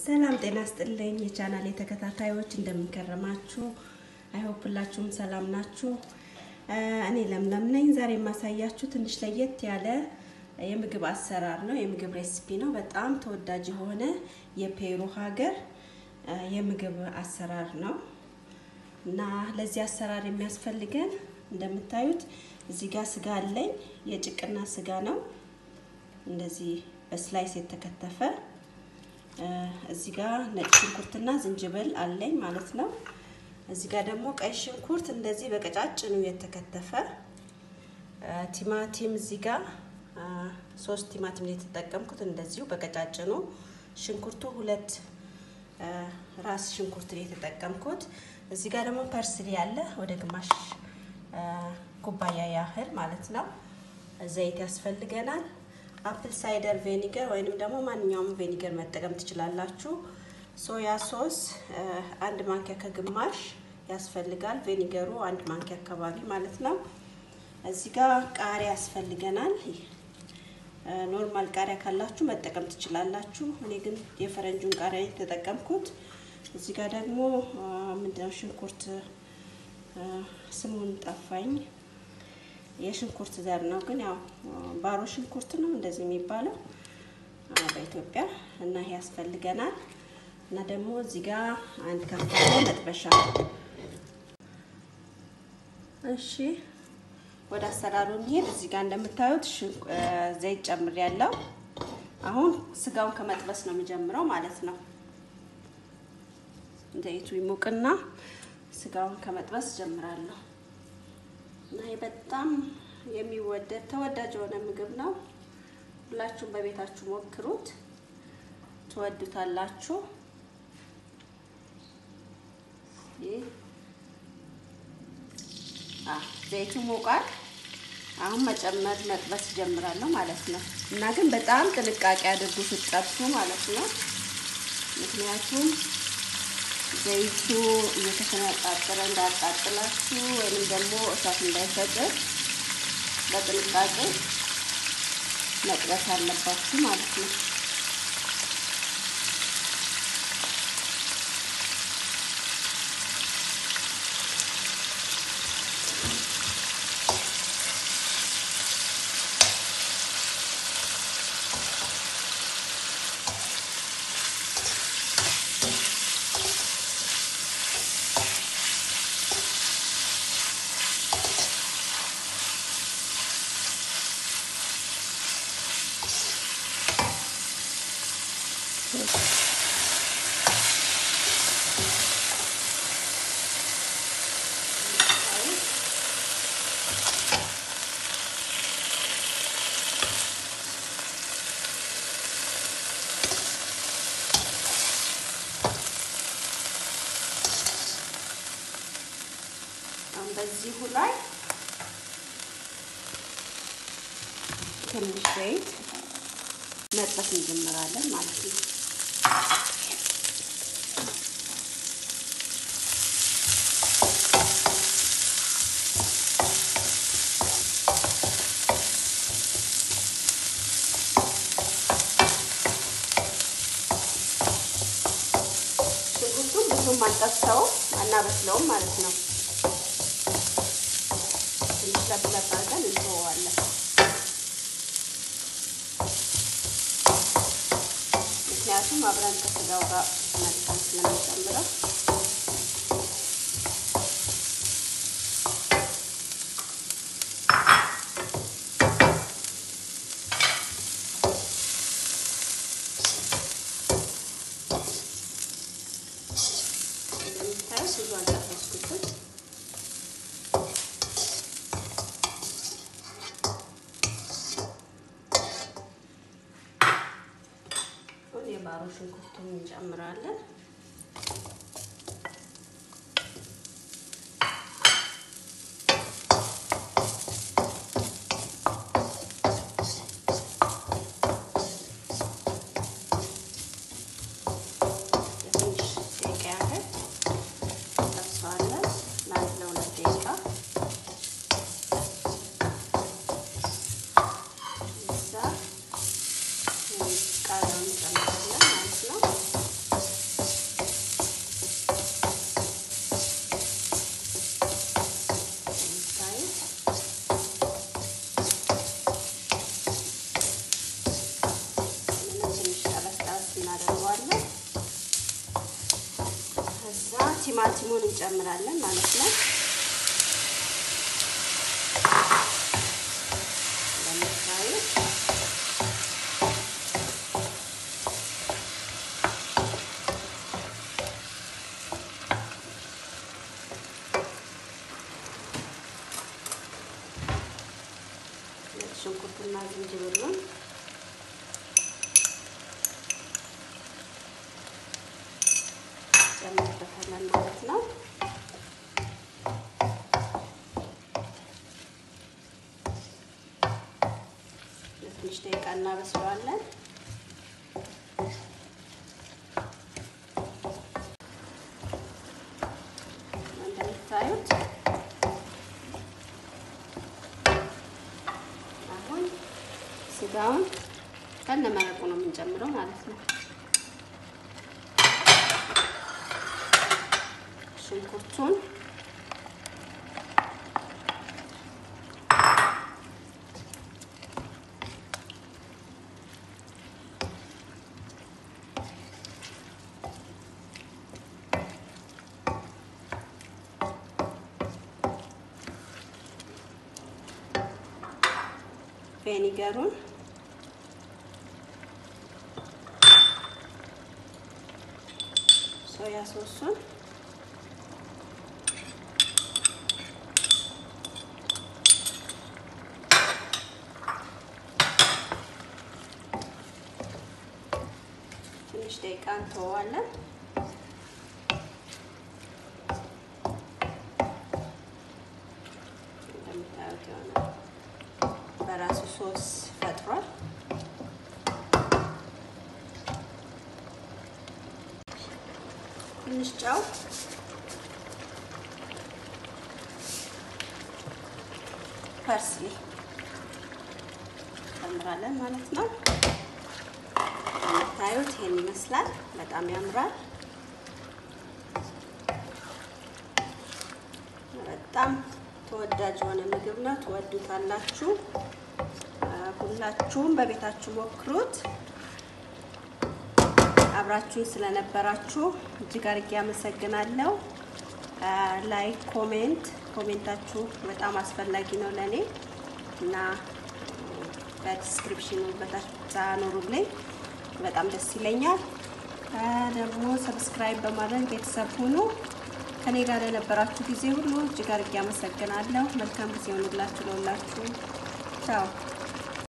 ሰላም ጤና ይስጥልኝ የቻናሌ ተከታታዮች እንደምንከረማችሁ አይሆፕላችሁም ሰላም ናችሁ እኔ ለምለም ነኝ ዛሬ ማሳያችሁ ትንሽ ለየት ያለ የምግብ አሰራር ነው የምግብ ሬሲፒ ነው በጣም ተወዳጅ የሆነ የፔሩ ሀገር የምግብ አሰራር ነው እና ለዚህ አሰራር የሚያስፈልገን እንደምታዩት እዚህ ጋር ስጋ አለኝ የጭቅና ስጋ ነው እንደዚህ በስላይስ የተከተፈ እዚህ ጋር ነጭ ሽንኩርትና ዝንጅብል አለኝ ማለት ነው እዚህ ጋር ደግሞ ቀይ ሽንኩርት እንደዚህ በቀጫጭኑ የተከተፈ ቲማቲም እዚህ ጋር 3 ቲማቲም የተጠቀምኩት እንደዚሁ በቀጫጭኑ ሽንኩርቱ 2 ራስ ሽንኩርት የተጠቀምኩት እዚህ ጋር ደግሞ ፐርስሊ ያለ ወደ ግማሽ ኩባያ ያህል ማለት ነው ዘይት ያስፈልገናል አፕል ሳይደር ቪኒገር ወይንም ደግሞ ማንኛውም ቪኒገር መጠቀም ትችላላችሁ ሶያ ሶስ 1 ማንኪያ ከግማሽ ያስፈልጋል ቪኒገሩ 1 ማንኪያ አካባቢ ማለት ነው እዚህ ጋር ቃሪያ ያስፈልገናል ኖርማል ቃሪያ ካላችሁ መጠቀም ትችላላችሁ እኔ ግን የፈረንጁን ቃሪያ ተጠቀምኩት እዚህ ጋር ደግሞ ምንድነው ሽንኩርት ስሙን ጠፋኝ የሽንኩርት ዘር ነው ግን ያው ባሮ ሽንኩርት ነው እንደዚህ የሚባለው በኢትዮጵያ እና ይሄ ያስፈልገናል እና ደግሞ እዚህ ጋር አንድ ከፍተኛ መጥበሻ እሺ ወደ አሰራሩ እንሂድ እዚህ ጋር እንደምታዩት ዘይት ጨምሬያለሁ አሁን ስጋውን ከመጥበስ ነው የምጀምረው ማለት ነው ዘይቱ ይሞቅና ስጋውን ከመጥበስ ጀምራለሁ እና በጣም የሚወደድ ተወዳጅ የሆነ ምግብ ነው ሁላችሁም በቤታችሁ ሞክሩት ትወዱታላችሁ ዘይቱ ሞቋል አሁን መጥበስ ጀምራለሁ ማለት ነው እና ግን በጣም ጥንቃቄ አድርጉ ስትጠብሱ ማለት ነው ምክንያቱም ዘይቱ እየተሰነጣጠረ እንዳያቃጥላችሁ ወይንም ደግሞ እሳት እንዳይፈጥር በጥንቃቄ መጥበስ አለባችሁ ማለት ነው በዚህ ላይ ትንሽ ዘይት መጥበስ እንጀምራለን ማለት ነው ሽንኩርቱን ብዙም ማንጠብሰው አናበስለውም ማለት ነው ለብለባለን እንተዋለን ምክንያቱም አብረን ከስጋው ጋር መልካም ስለምንጨምረው ባሮ ሽንኩርቱን እንጨምራለን ቃሪያውን እንጨምራለን ማለት ነው ቲማቲሙን እንጨምራለን ማለት ነው። ሽንኩርቱና ዝንጅብሉን ጨምረበታለን ማለት ነው። ለትንሽ ደቂቃ እናበስለዋለን። እንደምታዩት አሁን ስጋውን ከነመረቁ ነው የምንጨምረው ማለት ነው። ሽንኩርቱን ቪኒገሩን ሶያ ሶሱን ትንሽ ደቂቃ እንተዋለን። እንደምታዩት የሆነ በራሱ ሶስ ፈጥሯል። ትንሽ ጨው ፐርስሊ ጨምራለን ማለት ነው። ታዩት ይሄን ይመስላል። በጣም ያምራል። በጣም ተወዳጅ የሆነ ምግብ ነው። ትወዱታላችሁ። ሁላችሁም በቤታችሁ ሞክሩት። አብራችሁን ስለነበራችሁ እጅግ አድርጌ አመሰግናለሁ። ላይክ ኮሜንታችሁ በጣም አስፈላጊ ነው ለኔ እና በዲስክሪፕሽኑ በታች ታኖሩልኝ በጣም ደስ ይለኛል። ደግሞ ሰብስክራይብ በማድረግ ቤተሰብ ሁኑ። ከኔ ጋር ለነበራችሁ ጊዜ ሁሉ እጅግ አድርጌ አመሰግናለሁ። መልካም ጊዜ ይሁንላችሁ ለሁላችሁ። ቻው